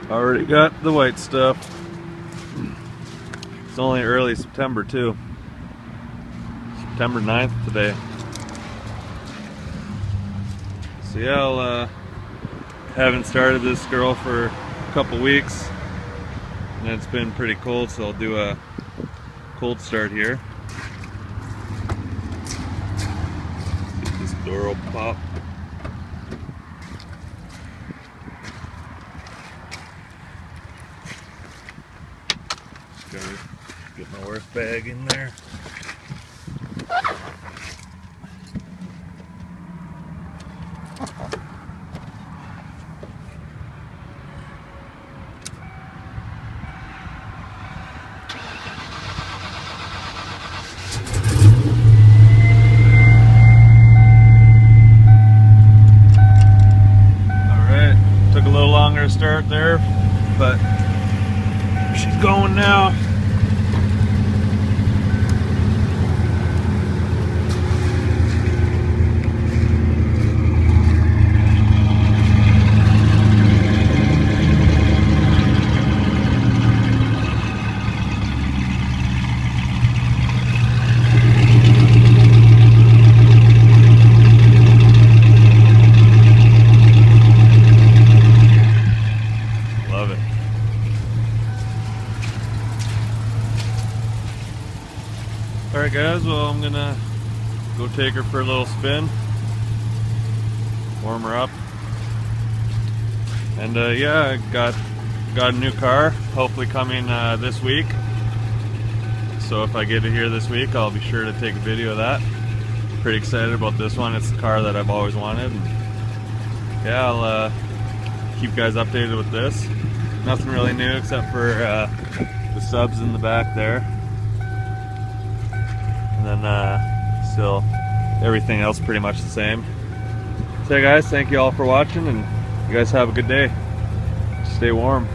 Already got the white stuff. It's only early September too. September 9th today. So yeah, haven't started this girl for a couple weeks. And it's been pretty cold, so I'll do a cold start here. Get this door will pop. Gotta get my work bag in there. Alright, took a little longer to start there, but she's going now. Love it. Alright guys, well I'm gonna go take her for a little spin, warm her up, and yeah, I got a new car, hopefully coming this week. So if I get it here this week, I'll be sure to take a video of that. Pretty excited about this one. It's the car that I've always wanted, and yeah, I'll keep you guys updated with this. Nothing really new except for the subs in the back there. And then still everything else pretty much the same. So guys, thank you all for watching, and you guys have a good day. Stay warm.